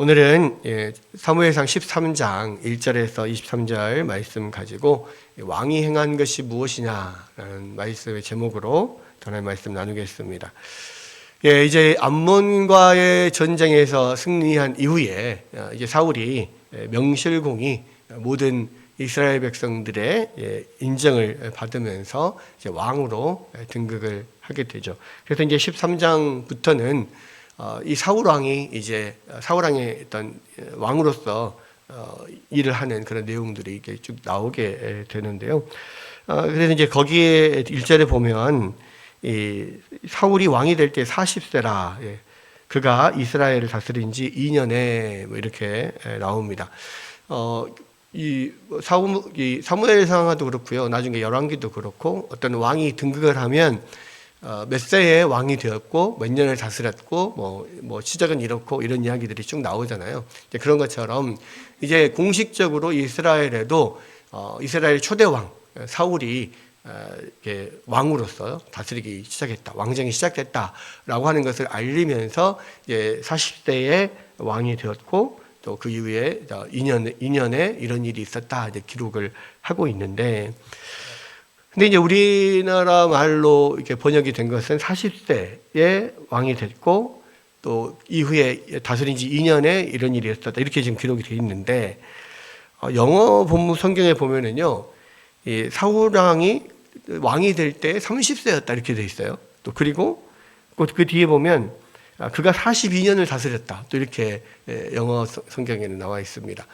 오늘은 사무엘상 13장 1절에서 23절 말씀 가지고 왕이 행한 것이 무엇이냐라는 말씀의 제목으로 하나님의 말씀 나누겠습니다. 이제 암몬과의 전쟁에서 승리한 이후에 이제 사울이 명실공히 모든 이스라엘 백성들의 인정을 받으면서 이제 왕으로 등극을 하게 되죠. 그래서 이제 13장부터는 이 사울 왕이 이제 사울 왕의 어떤 왕으로서 일을 하는 그런 내용들이 이렇게 쭉 나오게 되는데요. 그래서 이제 거기에 1절에 보면 이 사울이 왕이 될 때 40세라 그가 이스라엘을 다스린 지 2년에 뭐 이렇게 나옵니다. 이 사무엘상도 그렇고요. 나중에 열왕기도 그렇고 어떤 왕이 등극을 하면 몇 세에 왕이 되었고 몇 년을 다스렸고 뭐 시작은 이렇고 이런 이야기들이 쭉 나오잖아요. 이제 그런 것처럼 이제 공식적으로 이스라엘에도 이스라엘 초대 왕 사울이 이렇게 왕으로서 다스리기 시작했다, 왕정이 시작됐다라고 하는 것을 알리면서 이제 40세에 왕이 되었고 또 그 이후에 2년에 이런 일이 있었다 이제 기록을 하고 있는데. 근데 이제 우리나라 말로 이렇게 번역이 된 것은 40세에 왕이 됐고 또 이후에 다스린 지 2년에 이런 일이 있었다 이렇게 지금 기록이 되어 있는데 영어 본문 성경에 보면은요 이 사울 왕이 될 때 30세였다 이렇게 되어 있어요. 또 그리고 그 뒤에 보면 그가 42년을 다스렸다 또 이렇게 영어 성경에는 나와 있습니다.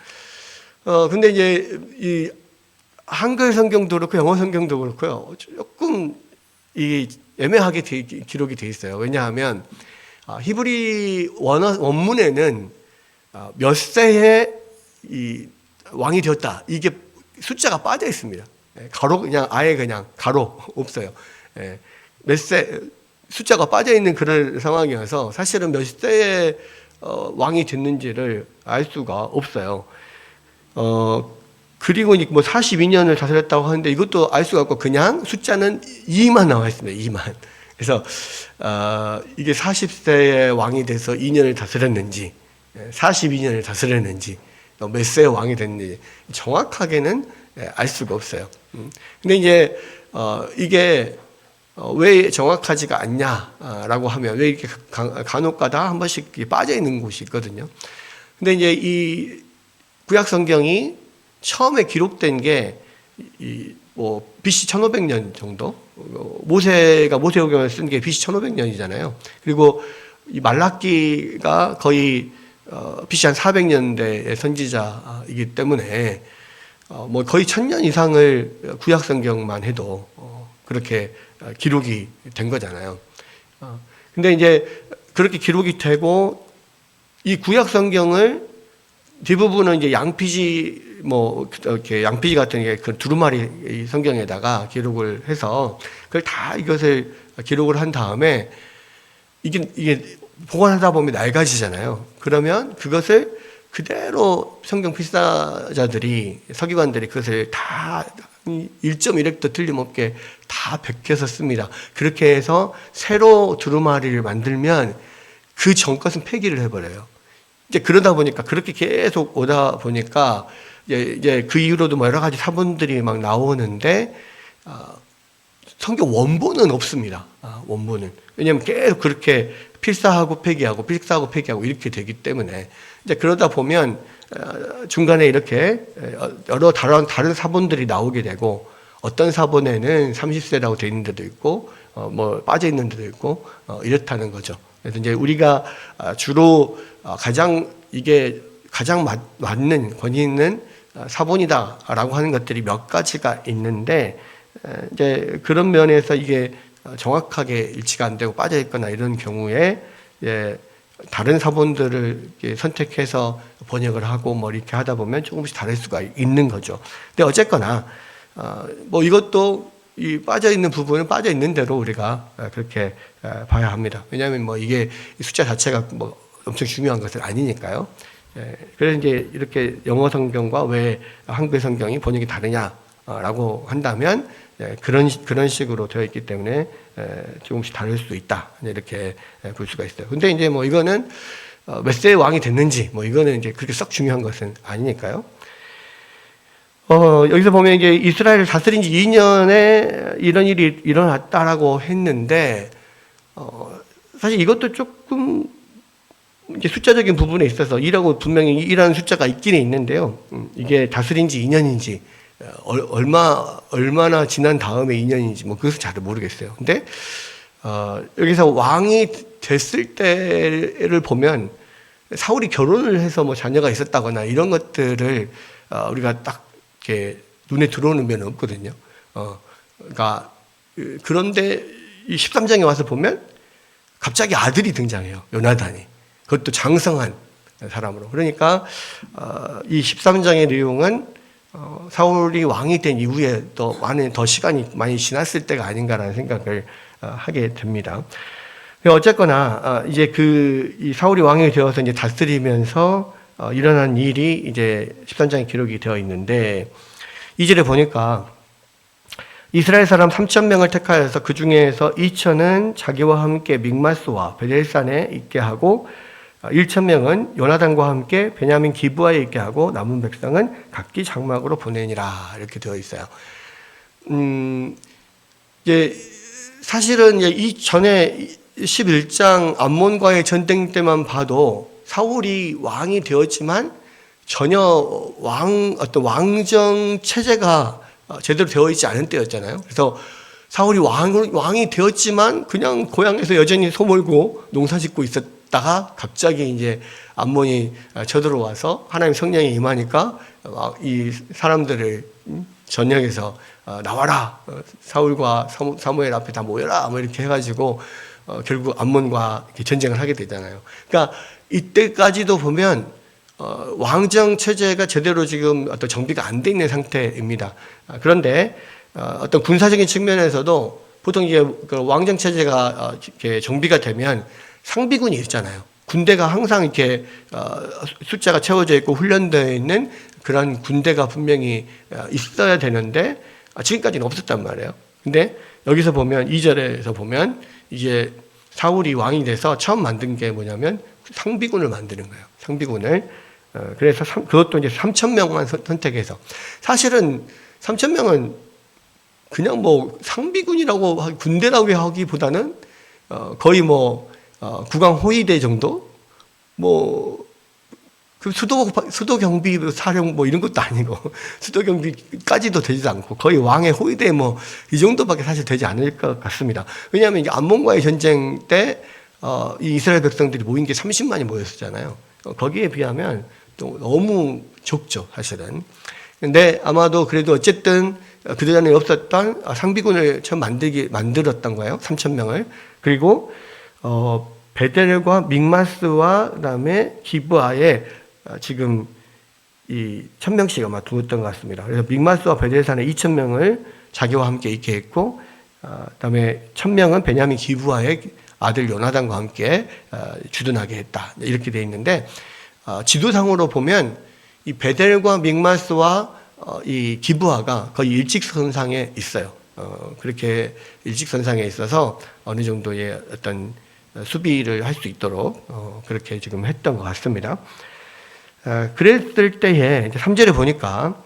근데 이제 이 한글 성경도 그렇고 영어 성경도 그렇고요. 조금 애매하게 기록이 되어 있어요. 왜냐하면 히브리 원문에는 몇 세에 이 왕이 되었다 이게 숫자가 빠져 있습니다. 가로 그냥 아예 그냥 가로 없어요. 몇 세 숫자가 빠져 있는 그런 상황이어서 사실은 몇 세에 왕이 됐는지를 알 수가 없어요. 그리고 뭐 42년을 다스렸다고 하는데 이것도 알 수가 없고 그냥 숫자는 2만 나와 있습니다. 2만. 그래서 이게 40세에 왕이 돼서 2년을 다스렸는지 42년을 다스렸는지 몇 세에 왕이 됐는지 정확하게는 알 수가 없어요. 근데 이제 이게 왜 정확하지가 않냐라고 하면 왜 이렇게 간혹가다 한 번씩 빠져 있는 곳이 있거든요. 근데 이제 이 구약 성경이 처음에 기록된 게 뭐 BC 1500년 정도, 모세가 모세오경을 쓴 게 BC 1500년이잖아요. 그리고 이 말라기가 거의 BC 한 400년대의 선지자이기 때문에 뭐 거의 1000년 이상을 구약 성경만 해도 그렇게 기록이 된 거잖아요. 근데 이제 그렇게 기록이 되고 이 구약 성경을 대부분은 이제 양피지 뭐 이렇게 양피지 같은 게 그 두루마리 성경에다가 기록을 해서 그걸 다 이것을 기록을 한 다음에 이게 보관하다 보면 낡아지잖아요. 그러면 그것을 그대로 성경 필사자들이 서기관들이 그것을 다 1.1획도 틀림없게 다 베껴서 씁니다. 그렇게 해서 새로 두루마리를 만들면 그 전 것은 폐기를 해버려요. 이제 그러다 보니까 그렇게 계속 오다 보니까 이제 그 이후로도 뭐 여러 가지 사본들이 막 나오는데 성경 원본은 없습니다. 원본은. 왜냐하면 계속 그렇게 필사하고 폐기하고 필사하고 폐기하고 이렇게 되기 때문에 이제 그러다 보면 중간에 이렇게 여러 다른 사본들이 나오게 되고 어떤 사본에는 30세라고 되어 있는 데도 있고 뭐 빠져 있는 데도 있고 이렇다는 거죠. 그래서 이제 우리가 주로 이게 가장 맞는 권위 있는 사본이다라고 하는 것들이 몇 가지가 있는데 이제 그런 면에서 이게 정확하게 일치가 안 되고 빠져 있거나 이런 경우에 다른 사본들을 선택해서 번역을 하고 뭐 이렇게 하다 보면 조금씩 다를 수가 있는 거죠. 근데 어쨌거나 뭐 이것도 이 빠져 있는 부분은 빠져 있는 대로 우리가 그렇게 봐야 합니다. 왜냐하면 뭐 이게 숫자 자체가 뭐 엄청 중요한 것은 아니니까요. 그래서 이제 이렇게 영어 성경과 왜 한글 성경이 번역이 다르냐라고 한다면 그런 식으로 되어 있기 때문에 조금씩 다를 수도 있다 이렇게 볼 수가 있어요. 근데 이제 뭐 이거는 몇 세의 왕이 됐는지 뭐 이거는 이제 그렇게 썩 중요한 것은 아니니까요. 여기서 보면 이게 이스라엘을 다스린 지 2년에 이런 일이 일어났다라고 했는데, 사실 이것도 조금 이제 숫자적인 부분에 있어서 2라고 분명히 2라는 숫자가 있기는 있는데요. 이게 다스린 지 2년인지, 얼마나 지난 다음에 2년인지, 뭐 그것은 잘 모르겠어요. 근데, 여기서 왕이 됐을 때를 보면 사울이 결혼을 해서 뭐 자녀가 있었다거나 이런 것들을 우리가 딱 이렇게 눈에 들어오는 면은 없거든요. 그러니까 그런데 이 13장에 와서 보면 갑자기 아들이 등장해요. 요나단이. 그것도 장성한 사람으로. 그러니까 이 13장의 내용은 사울이 왕이 된 이후에 더 시간이 많이 지났을 때가 아닌가라는 생각을 하게 됩니다. 어쨌거나 이제 이 사울이 왕이 되어서 이제 다스리면서 일어난 일이 이제 13장에 기록이 되어 있는데, 2절에 보니까 이스라엘 사람 3,000명을 택하여서 그 중에서 2,000은 자기와 함께 믹마스와 베델산에 있게 하고 1,000명은 요나단과 함께 베냐민 기브아에 있게 하고 남은 백성은 각기 장막으로 보내니라 이렇게 되어 있어요. 이제 사실은 이 전에 11장 암몬과의 전쟁 때만 봐도 사울이 왕이 되었지만 전혀 어떤 왕정 체제가 제대로 되어 있지 않은 때였잖아요. 그래서 사울이 왕이 되었지만 그냥 고향에서 여전히 소몰고 농사 짓고 있었다가 갑자기 이제 암몬이 쳐들어와서 하나님 성령이 임하니까 이 사람들을 전역에서 나와라, 사울과 사무엘 앞에 다 모여라, 뭐 이렇게 해가지고 결국 암몬과 전쟁을 하게 되잖아요. 그러니까 이때까지도 보면 왕정 체제가 제대로 지금 어떤 정비가 안 돼 있는 상태입니다. 그런데 어떤 군사적인 측면에서도 보통 이게 왕정 체제가 이렇게 정비가 되면 상비군이 있잖아요. 군대가 항상 이렇게 숫자가 채워져 있고 훈련되어 있는 그런 군대가 분명히 있어야 되는데 지금까지는 없었단 말이에요. 근데 여기서 보면 2절에서 보면 이제 사울이 왕이 돼서 처음 만든 게 뭐냐면 상비군을 만드는 거예요. 상비군을. 그래서 그것도 이제 3,000명만 선택해서, 사실은 3,000명은 그냥 뭐 상비군이라고 군대라고 하기보다는 거의 뭐 국왕 호위대 정도, 뭐 그 수도 경비 사령 뭐 이런 것도 아니고 수도 경비까지도 되지도 않고 거의 왕의 호위대 뭐 이 정도밖에 사실 되지 않을 것 같습니다. 왜냐하면 이게 암몬과의 전쟁 때 이 이스라엘 백성들이 모인 게 30만이 모였었잖아요. 거기에 비하면 또 너무 적죠, 사실은. 근데 아마도 그래도 어쨌든 그전에 없었던 상비군을 처음 만들었던 거예요. 3,000명을. 그리고 베델과 믹마스와 그다음에 기브아에 지금 이 1,000명씩 아마 두었던 것 같습니다. 그래서 믹마스와 베델산에 2,000명을 자기와 함께 있게 했고, 그다음에 1,000명은 베냐민 기브아의 아들 요나단과 함께 주둔하게 했다. 이렇게 돼 있는데, 지도상으로 보면 이 베델과 믹마스와 이 기브아가 거의 일직선상에 있어요. 그렇게 일직선상에 있어서 어느 정도의 어떤 수비를 할 수 있도록 그렇게 지금 했던 것 같습니다. 그랬을 때에 3절에 보니까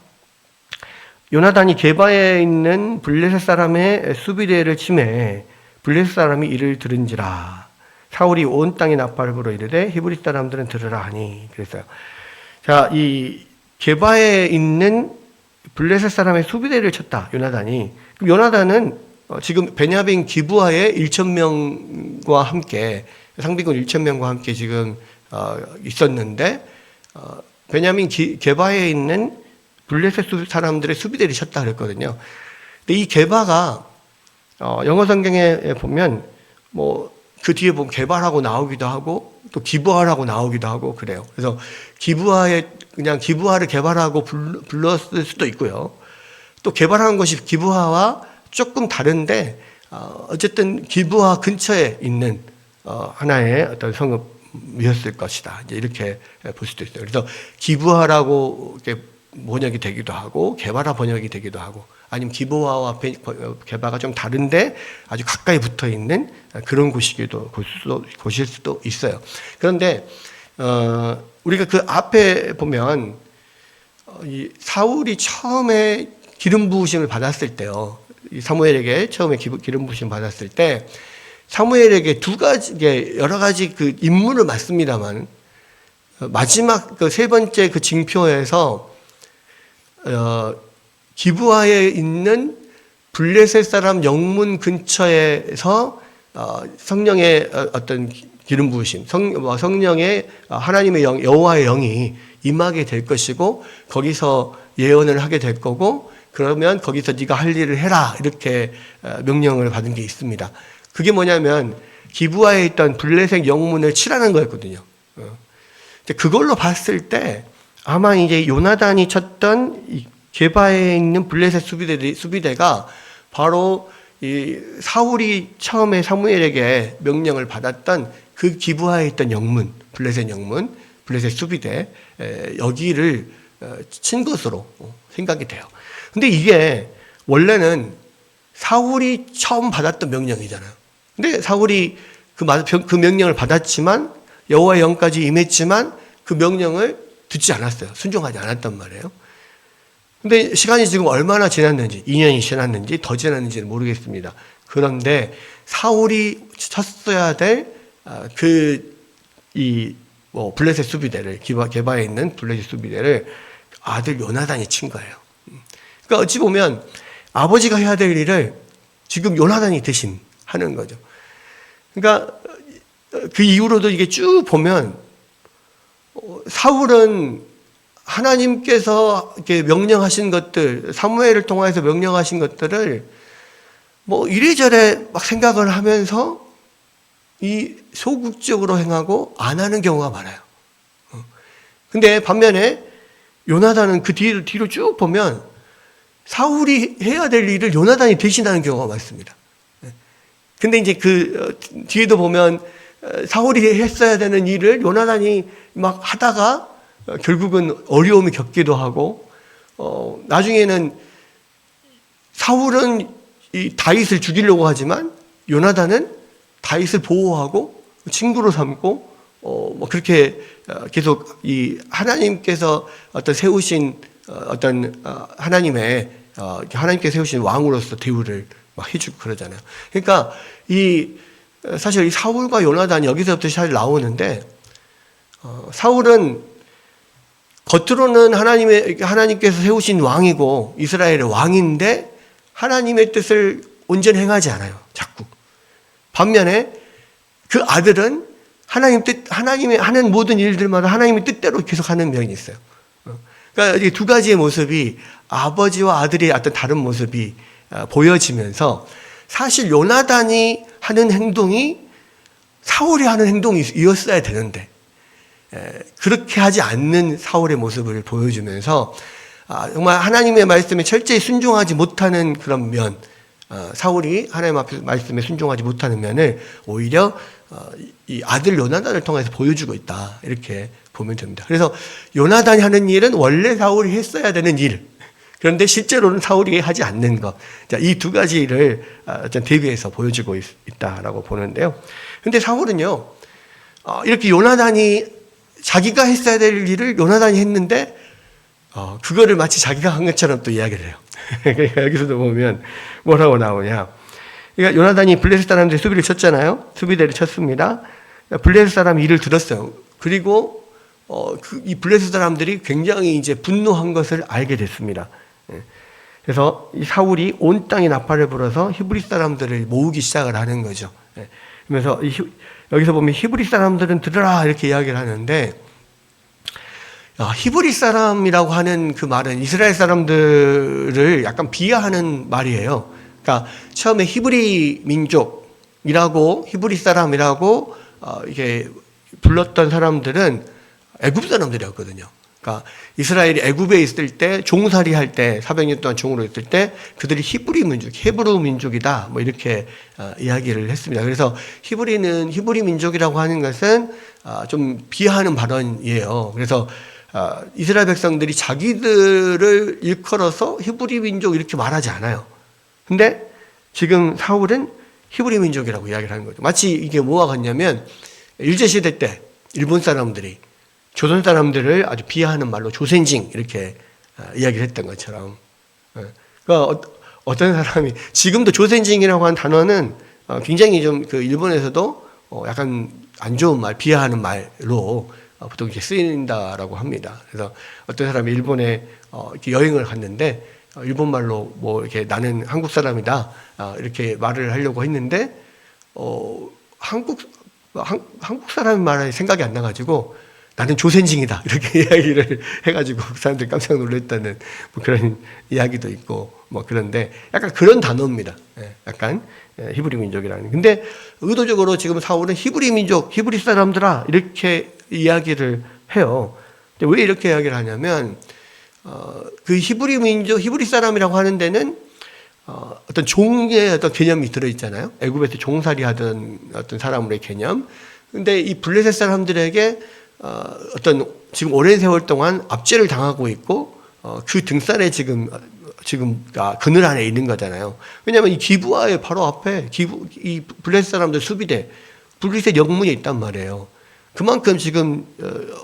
요나단이 게바에 있는 블레셋 사람의 수비대를 치매 블레셋 사람이 이를 들은지라 사울이 온 땅에 나팔을 불어 이르되 히브리 사람들은 들으라 하니 그랬어요. 자, 이 게바에 있는 블레셋 사람의 수비대를 쳤다, 요나단이. 그럼 요나단은 지금 베냐민 기브아의 1,000명과 함께, 상비군 1,000명과 함께 지금 있었는데, 베냐민 게바에 있는 블레셋 사람들의 수비대를 쳤다 그랬거든요. 근데 이 게바가 영어 성경에 보면 뭐 그 뒤에 보면 게바라고 나오기도 하고 또 기브아라고 나오기도 하고 그래요. 그래서 그냥 기브아를 게바라고 불렀을 수도 있고요. 또 게바라는 것이 기브아와 조금 다른데 어쨌든 기브아 근처에 있는 하나의 어떤 성읍이었을 것이다. 이렇게 볼 수도 있어요. 그래서 기브아라고 이렇게 번역이 되기도 하고 게바라 번역이 되기도 하고, 아니면 기브아와 게바가 좀 다른데 아주 가까이 붙어 있는 그런 곳일 수도 있어요. 그런데 우리가 그 앞에 보면 이 사울이 처음에 기름 부으심을 받았을 때요. 이 사무엘에게 처음에 기름 부으심 받았을 때 사무엘에게 여러 가지 그 임무를 맡습니다만 마지막 그 세 번째 그 징표에서 기브아에 있는 블레셋 사람 영문 근처에서 성령의 어떤 기름 부으심, 성령의 하나님의 영, 여호와의 영이 임하게 될 것이고 거기서 예언을 하게 될 거고 그러면 거기서 네가 할 일을 해라 이렇게 명령을 받은 게 있습니다. 그게 뭐냐면 기브아에 있던 블레셋 영문을 칠하는 거였거든요. 그걸로 봤을 때 아마 이제 요나단이 쳤던 이 게바에 있는 블레셋 수비대가 바로 이 사울이 처음에 사무엘에게 명령을 받았던 그 기브아에 있던 영문, 블레셋 수비대 여기를 친 것으로 생각이 돼요. 근데 이게 원래는 사울이 처음 받았던 명령이잖아요. 근데 사울이 그 명령을 받았지만 여호와의 영까지 임했지만 그 명령을 듣지 않았어요. 순종하지 않았단 말이에요. 근데 시간이 지금 얼마나 지났는지, 2년이 지났는지 더 지났는지는 모르겠습니다. 그런데 사울이 쳤어야 될 블레셋 수비대를, 게바에 있는 블레셋 수비대를 아들 요나단이 친 거예요. 그러니까 어찌 보면 아버지가 해야 될 일을 지금 요나단이 대신 하는 거죠. 그러니까 그 이후로도 이게 쭉 보면 사울은 하나님께서 이렇게 명령하신 것들, 사무엘을 통해서 명령하신 것들을 뭐 이래저래 막 생각을 하면서 이 소극적으로 행하고 안 하는 경우가 많아요. 근데 반면에 요나단은 그 뒤로 쭉 보면 사울이 해야 될 일을 요나단이 대신하는 경우가 많습니다. 근데 이제 그 뒤에도 보면 사울이 했어야 되는 일을 요나단이 막 하다가 결국은 어려움을 겪기도 하고 나중에는 사울은 이 다윗을 죽이려고 하지만 요나단은 다윗을 보호하고 친구로 삼고 뭐 그렇게 계속 이 하나님께서 어떤 세우신 어떤 하나님께서 세우신 왕으로서 대우를 막 해주고 그러잖아요. 그러니까 사실 이 사울과 요나단이 여기서부터 사실 나오는데 사울은 겉으로는 하나님께서 세우신 왕이고 이스라엘의 왕인데 하나님의 뜻을 온전히 행하지 않아요. 자꾸. 반면에 그 아들은 하나님이 하는 모든 일들마다 하나님의 뜻대로 계속 하는 면이 있어요. 그러니까 이게 두 가지의 모습이 아버지와 아들의 어떤 다른 모습이 보여지면서 사실 요나단이 하는 행동이 사울이 하는 행동이었어야 되는데 그렇게 하지 않는 사울의 모습을 보여주면서 정말 하나님의 말씀에 철저히 순종하지 못하는 그런 면, 사울이 하나님의 말씀에 순종하지 못하는 면을 오히려 이 아들 요나단을 통해서 보여주고 있다 이렇게 보면 됩니다. 그래서 요나단이 하는 일은 원래 사울이 했어야 되는 일, 그런데 실제로는 사울이 하지 않는 것, 이 두 가지를 대비해서 보여주고 있다라고 보는데요. 그런데 사울은요 이렇게 요나단이 자기가 했어야 될 일을 요나단이 했는데 그거를 마치 자기가 한 것처럼 또 이야기를 해요. 그러니까 여기서도 보면 뭐라고 나오냐. 그러니까 요나단이 블레셋 사람들이 수비를 쳤잖아요. 수비대를 쳤습니다. 블레셋 사람이 이를 들었어요. 그리고 이 블레셋 사람들이 굉장히 이제 분노한 것을 알게 됐습니다. 그래서 이 사울이 온 땅에 나팔을 불어서 히브리 사람들을 모으기 시작을 하는 거죠. 그래서 여기서 보면 히브리 사람들은 들으라 이렇게 이야기를 하는데 히브리 사람이라고 하는 그 말은 이스라엘 사람들을 약간 비하하는 말이에요. 그러니까 처음에 히브리 민족이라고 히브리 사람이라고 이게 불렀던 사람들은 애굽 사람들이었거든요. 그러니까 이스라엘이 애굽에 있을 때 종살이 할 때 400년 동안 종으로 있을 때 그들이 히브리 민족이다 뭐 이렇게 이야기를 했습니다. 그래서 히브리 민족이라고 하는 것은 좀 비하하는 발언이에요. 그래서 이스라엘 백성들이 자기들을 일컬어서 히브리 민족 이렇게 말하지 않아요. 근데 지금 사울은 히브리 민족이라고 이야기를 하는 거죠. 마치 이게 뭐와 같냐면 일제시대 때 일본 사람들이 조선 사람들을 아주 비하하는 말로 조센징 이렇게 이야기를 했던 것처럼. 그러니까 어떤 사람이 지금도 조센징이라고 하는 단어는 굉장히 좀 그 일본에서도 약간 안 좋은 말, 비하하는 말로 보통 이렇게 쓰인다라고 합니다. 그래서 어떤 사람이 일본에 이렇게 여행을 갔는데 일본 말로 뭐 이렇게 나는 한국 사람이다 이렇게 말을 하려고 했는데 한국 사람이 말할 생각이 안 나가지고 나는 조센징이다 이렇게 이야기를 해가지고 그 사람들이 깜짝 놀랐다는 뭐 그런 이야기도 있고 뭐 그런데 약간 그런 단어입니다. 약간 히브리 민족이라는. 근데 의도적으로 지금 사울은 히브리 민족, 히브리 사람들아 이렇게 이야기를 해요. 근데 왜 이렇게 이야기를 하냐면 그 히브리 민족, 히브리 사람이라고 하는 데는 어떤 종의 어떤 개념이 들어있잖아요. 애굽에서 종살이 하던 어떤 사람의 개념. 근데 이 블레셋 사람들에게 어떤 지금 오랜 세월 동안 압제를 당하고 있고 그 등살에 지금 그늘 안에 있는 거잖아요. 왜냐하면 이 기브아의 바로 앞에 이 블레셋 사람들 수비대 블레셋 영문이 있단 말이에요. 그만큼 지금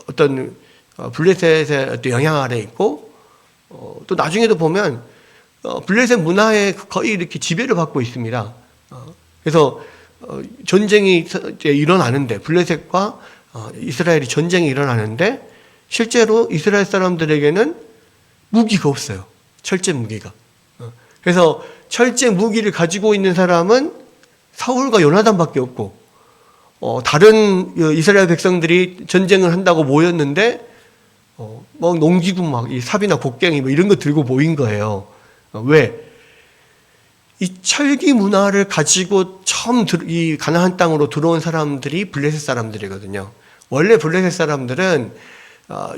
어떤 블레셋의 어떤 영향 아래 있고 또 나중에도 보면 블레셋 문화에 거의 이렇게 지배를 받고 있습니다. 그래서 전쟁이 이제 일어나는데 블레셋과 이스라엘이 전쟁이 일어나는데 실제로 이스라엘 사람들에게는 무기가 없어요. 철제 무기가. 그래서 철제 무기를 가지고 있는 사람은 사울과 요나단밖에 없고 다른 이스라엘 백성들이 전쟁을 한다고 모였는데 뭐 농기구 막 이 삽이나 곡괭이 뭐 이런 거 들고 모인 거예요. 왜? 이 철기 문화를 가지고 처음 이 가나안 땅으로 들어온 사람들이 블레셋 사람들이거든요. 원래 블레셋 사람들은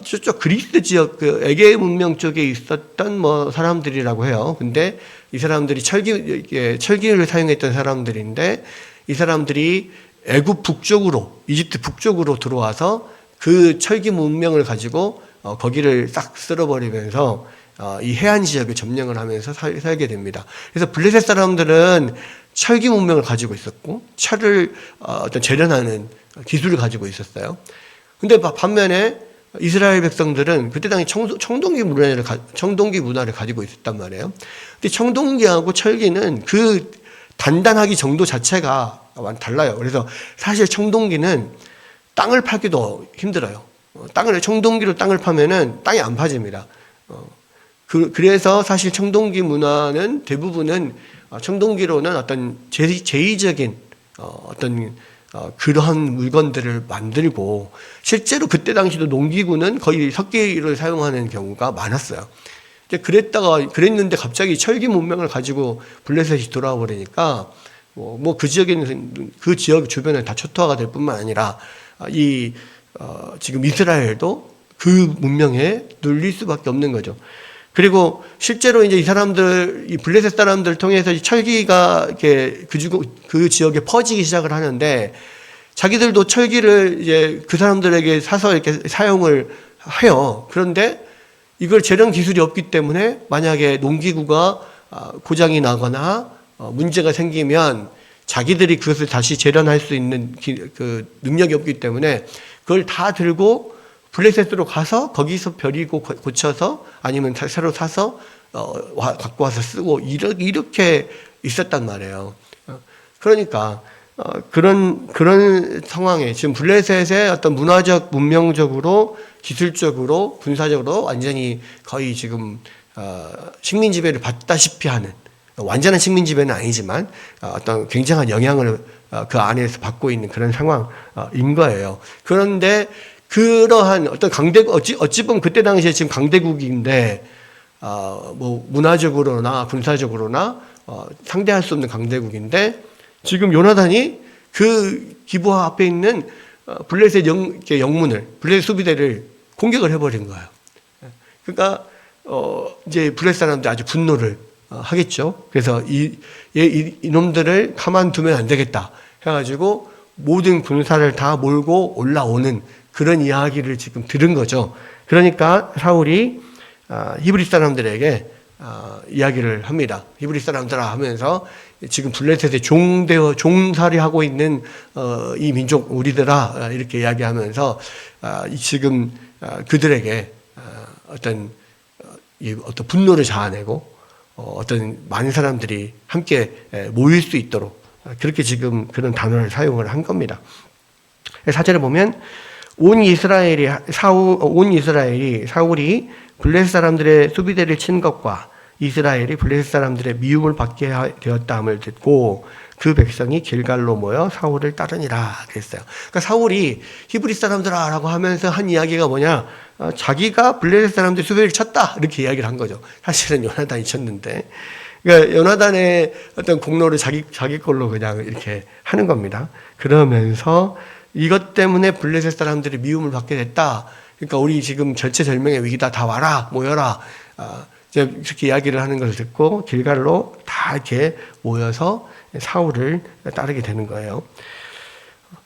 저쪽 그리스 지역 그 에게 문명 쪽에 있었던 뭐 사람들이라고 해요. 근데 이 사람들이 철기를 사용했던 사람들인데 이 사람들이 애굽 북쪽으로 이집트 북쪽으로 들어와서 그 철기 문명을 가지고 거기를 싹 쓸어버리면서 이 해안 지역을 점령을 하면서 살게 됩니다. 그래서 블레셋 사람들은 철기 문명을 가지고 있었고 철을 어떤 재련하는 기술을 가지고 있었어요. 근데 반면에 이스라엘 백성들은 그때 당시 청동기 문화를 가지고 있었단 말이에요. 근데 청동기하고 철기는 그 단단하기 정도 자체가 달라요. 그래서 사실 청동기는 땅을 파기도 힘들어요. 청동기로 땅을 파면은 땅이 안 파집니다. 그래서 사실 청동기 문화는 대부분은 청동기로는 어떤 제의적인 어떤 그러한 물건들을 만들고 실제로 그때 당시도 농기구는 거의 석기를 사용하는 경우가 많았어요. 그랬는데 갑자기 철기 문명을 가지고 블레셋이 돌아와 버리니까 그 지역에는 그 지역 주변에 다 초토화가 될 뿐만 아니라 지금 이스라엘도 그 문명에 눌릴 수밖에 없는 거죠. 그리고 실제로 이제 이 블레셋 사람들 통해서 철기가 이렇게 그 지역에 퍼지기 시작을 하는데 자기들도 철기를 이제 그 사람들에게 사서 이렇게 사용을 해요. 그런데 이걸 재련 기술이 없기 때문에 만약에 농기구가 고장이 나거나 문제가 생기면 자기들이 그것을 다시 재련할 수 있는 그 능력이 없기 때문에 그걸 다 들고 블레셋으로 가서 거기서 벼리고 고쳐서 아니면 새로 사서 갖고 와서 쓰고 이렇게 있었단 말이에요. 그러니까 그런 상황에 지금 블레셋의 어떤 문화적, 문명적으로, 기술적으로, 군사적으로 완전히 거의 지금 식민 지배를 받다시피 하는 완전한 식민 지배는 아니지만 어떤 굉장한 영향을 그 안에서 받고 있는 그런 상황인 거예요. 그런데 그러한 어떤 어찌 보면 그때 당시에 지금 강대국인데 뭐 문화적으로나 군사적으로나 상대할 수 없는 강대국인데 지금 요나단이 그 기브아 앞에 있는 블레셋 영문을 블레셋 수비대를 공격을 해버린 거예요. 그러니까 이제 블레셋 사람들이 아주 분노를 하겠죠. 그래서 이놈들을 가만두면 안 되겠다 해가지고 모든 군사를 다 몰고 올라오는 그런 이야기를 지금 들은 거죠. 그러니까 사울이 히브리 사람들에게 이야기를 합니다. 히브리 사람들아 하면서 지금 블레셋의 종살이 하고 있는 이 민족 우리들아 이렇게 이야기하면서 지금 그들에게 어떤 분노를 자아내고 어떤 많은 사람들이 함께 모일 수 있도록 그렇게 지금 그런 단어를 사용을 한 겁니다. 4절에 보면 온 이스라엘이 사울이 블레셋 사람들의 수비대를 친 것과 이스라엘이 블레셋 사람들의 미움을 받게 되었다함을 듣고 그 백성이 길갈로 모여 사울을 따르니라 그랬어요. 그러니까 사울이 히브리 사람들아라고 하면서 한 이야기가 뭐냐? 자기가 블레셋 사람들 수비를 쳤다 이렇게 이야기를 한 거죠. 사실은 요나단이 쳤는데, 그러니까 요나단의 어떤 공로를 자기 걸로 그냥 이렇게 하는 겁니다. 그러면서 이것 때문에 블레셋 사람들이 미움을 받게 됐다. 그러니까 우리 지금 절체절명의 위기다. 다 와라, 모여라. 이제 이렇게 이야기를 하는 것을 듣고 길갈로 다 이렇게 모여서 사울을 따르게 되는 거예요.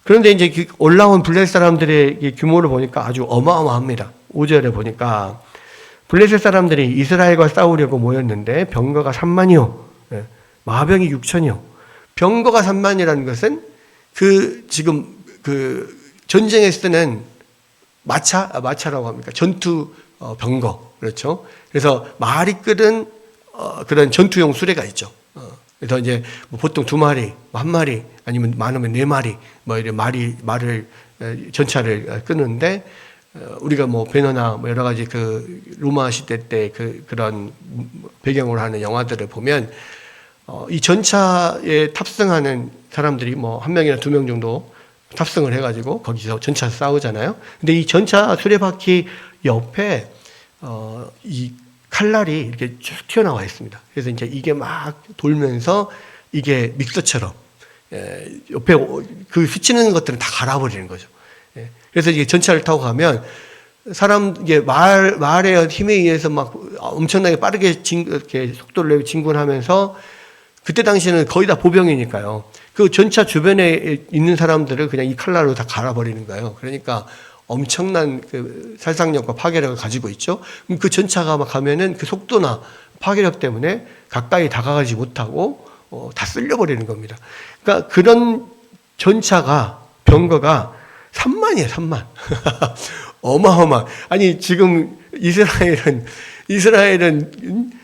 그런데 이제 올라온 블레셋 사람들의 규모를 보니까 아주 어마어마합니다. 5절에 보니까 블레셋 사람들이 이스라엘과 싸우려고 모였는데 병거가 3만이요. 마병이 6천이요. 병거가 3만이라는 것은 지금 전쟁에 쓰는 마차라고 합니까? 전투 병거. 그렇죠. 그래서 말이 끌은 그런 전투용 수레가 있죠. 그래서 이제 보통 2마리, 1마리, 아니면 많으면 4마리, 이런 말을 전차를 끄는데, 우리가 배너나 여러 가지 로마 시대 때 그런 배경으로 하는 영화들을 보면, 이 전차에 탑승하는 사람들이 1명이나 2명 정도 탑승을 해가지고 거기서 전차 싸우잖아요. 근데 이 전차 수레바퀴 옆에 이 칼날이 이렇게 쭉 튀어나와 있습니다. 그래서 이제 이게 막 돌면서 이게 믹서처럼 옆에 스치는 것들은 다 갈아버리는 거죠. 그래서 이게 전차를 타고 가면 이게 말의 힘에 의해서 막 엄청나게 빠르게 이렇게 속도를 내고 진군하면서, 그때 당시에는 거의 다 보병이니까요. 그 전차 주변에 있는 사람들을 그냥 이 칼날로 다 갈아버리는 거예요. 그러니까 엄청난 살상력과 파괴력을 가지고 있죠. 그럼 그 전차가 막 가면은 그 속도나 파괴력 때문에 가까이 다가가지 못하고 다 쓸려버리는 겁니다. 그러니까 그런 병거가 3만이에요, 3만. 어마어마. 아니, 지금 이스라엘은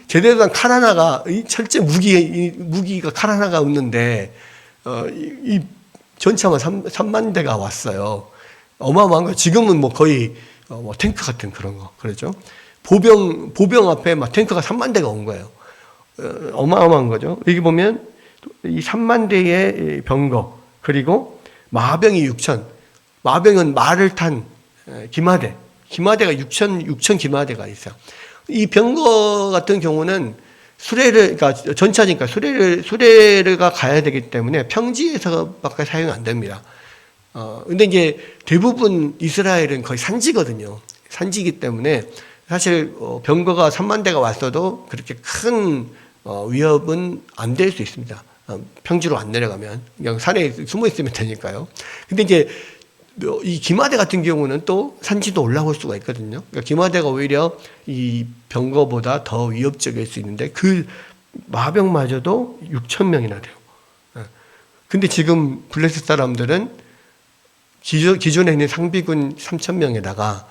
제대로 된 칼 하나가, 철제 무기가 칼 하나가 없는데, 이 전차만 3만 대가 왔어요. 어마어마한 거. 지금은 거의 탱크 같은 그런 거. 그렇죠? 보병 앞에 막 탱크가 3만 대가 온 거예요. 어마어마한 거죠. 여기 보면 이 3만 대의 병거, 그리고 마병이 6천. 마병은 말을 탄 기마대. 기마대가 6천 기마대가 있어요. 이 병거 같은 경우는 그러니까 전차니까 수레가 가야 되기 때문에 평지에서밖에 사용이 안 됩니다. 근데 이제 대부분 이스라엘은 거의 산지거든요. 산지이기 때문에 사실 병거가 3만 대가 왔어도 그렇게 큰 위협은 안 될 수 있습니다. 평지로 안 내려가면 그냥 산에 숨어 있으면 되니까요. 근데 이제 이 기마대 같은 경우는 또 산지도 올라올 수가 있거든요. 그러니까 기마대가 오히려 이 병거보다 더 위협적일 수 있는데 그 마병마저도 6천 명이나 돼요. 근데 지금 블레셋 사람들은 기존에 있는 상비군 3천 명에다가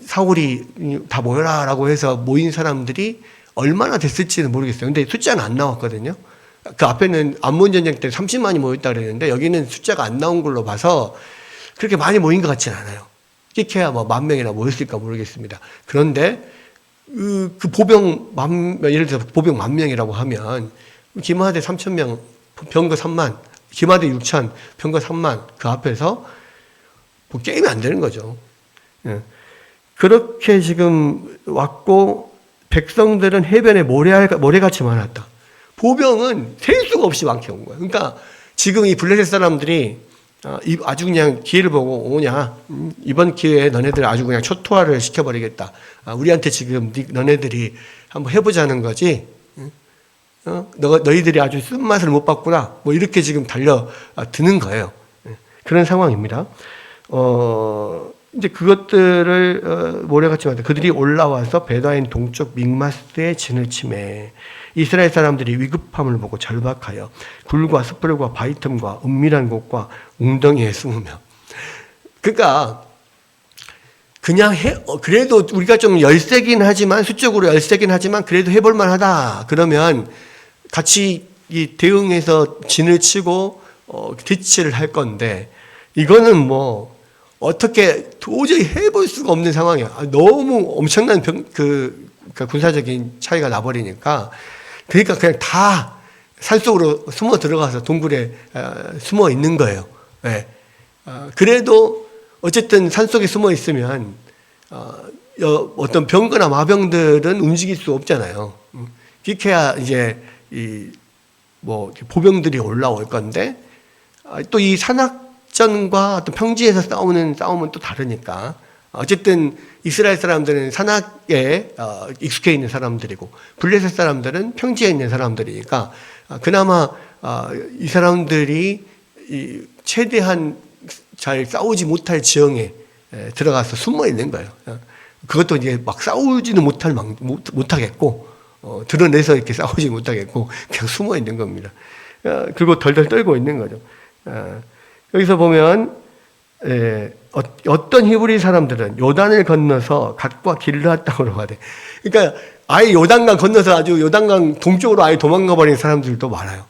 사울이 다 모여라라고 해서 모인 사람들이 얼마나 됐을지는 모르겠어요. 근데 숫자는 안 나왔거든요. 그 앞에는 암몬 전쟁 때 30만이 모였다 그랬는데 여기는 숫자가 안 나온 걸로 봐서 그렇게 많이 모인 것 같지는 않아요. 끼케야 10,000명이나 모였을까 모르겠습니다. 그런데 그 예를 들어서 보병 10,000명이라고 하면 기마대 3,000명, 병거 3만, 기마대 6천, 병거 3만 그 앞에서 게임이 안 되는 거죠. 그렇게 지금 왔고 백성들은 해변에 모래같이 많았다. 보병은 셀 수가 없이 많게 온 거예요. 그러니까 지금 이 블레셋 사람들이 아주 그냥 기회를 보고 오냐, 이번 기회에 너네들 아주 그냥 초토화를 시켜버리겠다. 우리한테 지금 너네들이 한번 해보자는 거지. 너희들이 아주 쓴맛을 못 봤구나. 이렇게 지금 달려드는 거예요. 그런 상황입니다. 이제 그것들을 모래같이 만들 그들이 올라와서 베다인 동쪽 믹마스의 진을 치매 이스라엘 사람들이 위급함을 보고 절박하여 굴과 숯불과 바위 틈과 은밀한 곳과 웅덩이에 숨으며 그러니까 그냥 그래도 우리가 좀 열세긴 하지만 수적으로 열세긴 하지만 그래도 해볼 만하다 그러면 같이 이 대응해서 진을 치고 대치를 할 건데 이거는 뭐 어떻게 도저히 해볼 수가 없는 상황이야. 너무 엄청난 그러니까 군사적인 차이가 나버리니까 그러니까 그냥 다 산속으로 숨어 들어가서 동굴에 숨어 있는 거예요. 네. 그래도 어쨌든 산속에 숨어 있으면 어떤 병거나 마병들은 움직일 수 없잖아요. 그렇게 해야 이제 뭐 보병들이 올라올 건데 또 이 산악전과 어떤 평지에서 싸우는 싸움은 또 다르니까 어쨌든 이스라엘 사람들은 산악에 익숙해 있는 사람들이고 블레셋 사람들은 평지에 있는 사람들이니까 그나마 이 사람들이 최대한 잘 싸우지 못할 지형에 들어가서 숨어 있는 거예요. 그것도 이제 막 싸우지는 못하겠고 드러내서 이렇게 싸우지 못하겠고 그냥 숨어 있는 겁니다. 그리고 덜덜 떨고 있는 거죠. 여기서 보면 어떤 히브리 사람들은 요단을 건너서 갓과 길르앗 땅으로 가대. 그러니까 아예 요단강 건너서 아주 요단강 동쪽으로 아예 도망가 버린 사람들도 많아요.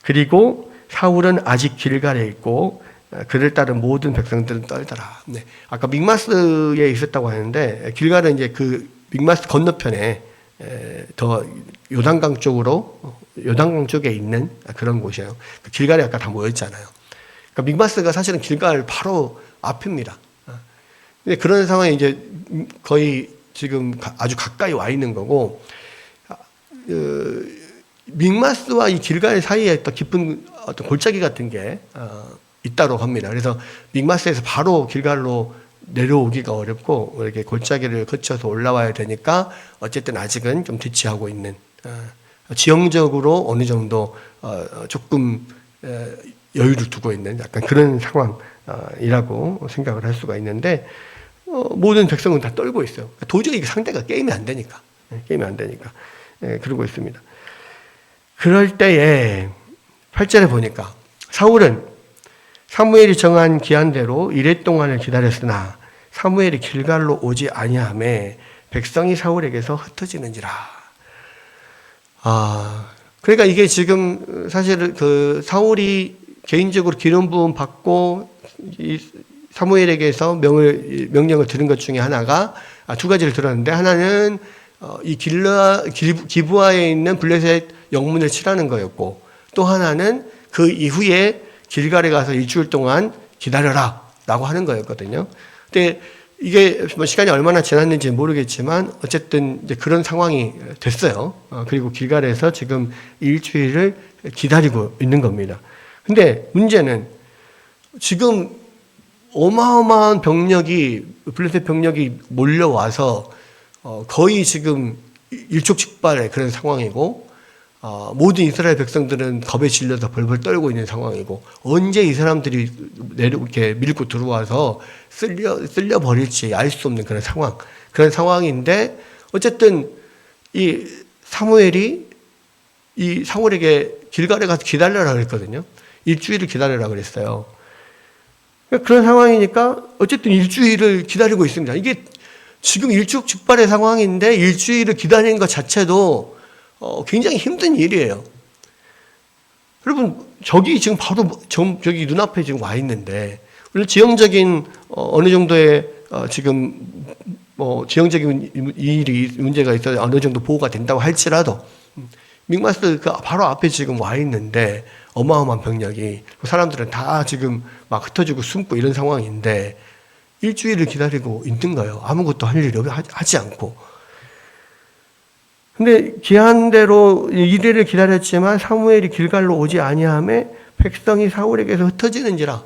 그리고 사울은 아직 길갈에 있고 그를 따른 모든 백성들은 떨더라. 네. 아까 믹마스에 있었다고 하는데 길갈은 이제 그 믹마스 건너편에 더 요단강 쪽으로 요단강 쪽에 있는 그런 곳이에요. 길갈에 아까 다 모였잖아요. 그러니까 믹마스가 사실은 길갈 바로 앞입니다. 근데 그런 상황에 이제 거의 지금 아주 가까이 와 있는 거고 믹마스와 이 길갈 사이에 또 깊은 어떤 골짜기 같은 게 있다고 합니다. 그래서 믹마스에서 바로 길갈로 내려오기가 어렵고 이렇게 골짜기를 거쳐서 올라와야 되니까 어쨌든 아직은 좀 대치하고 있는 지형적으로 어느 정도 조금 여유를 두고 있는 약간 그런 상황이라고 생각을 할 수가 있는데 모든 백성은 다 떨고 있어요. 도저히 상대가 게임이 안 되니까 그러고 있습니다. 그럴 때에 8절에 보니까 사울은 사무엘이 정한 기한대로 이레 동안을 기다렸으나 사무엘이 길갈로 오지 아니하매 백성이 사울에게서 흩어지는지라. 그러니까 이게 지금 사실 그 사울이 개인적으로 기름 부음 받고 이 사무엘에게서 명령을 들은 것 중에 하나가 두 가지를 들었는데 하나는 이 기브아에 있는 블레셋 영문을 치라는 거였고 또 하나는 그 이후에 길갈에 가서 일주일 동안 기다려라 라고 하는 거였거든요. 근데 이게 뭐 시간이 얼마나 지났는지 모르겠지만 어쨌든 이제 그런 상황이 됐어요. 그리고 길갈에서 지금 일주일을 기다리고 있는 겁니다. 근데 문제는 지금 어마어마한 블레셋 병력이 몰려와서 거의 지금 일촉즉발의 그런 상황이고 모든 이스라엘 백성들은 겁에 질려서 벌벌 떨고 있는 상황이고 언제 이 사람들이 이렇게 밀고 들어와서 쓸려 버릴지 알 수 없는 그런 상황인데 어쨌든 이 사무엘이 이 사울에게 길갈에 가서 기다려라 그랬거든요. 일주일을 기다려라 그랬어요. 그런 상황이니까 어쨌든 일주일을 기다리고 있습니다. 이게 지금 일촉즉발의 상황인데 일주일을 기다리는 것 자체도 굉장히 힘든 일이에요. 여러분, 저기 지금 바로 저기 눈앞에 지금 와 있는데, 물론 지형적인 어느 정도의 지금 지형적인 문제가 있어서 어느 정도 보호가 된다고 할지라도 믹마스 그 바로 앞에 지금 와 있는데 어마어마한 병력이 사람들은 다 지금 막 흩어지고 숨고 이런 상황인데 일주일을 기다리고 있는 거예요. 아무것도 할 일이 하지 않고. 근데 기한대로 이래를 기다렸지만 사무엘이 길갈로 오지 아니하매 백성이 사울에게서 흩어지는지라.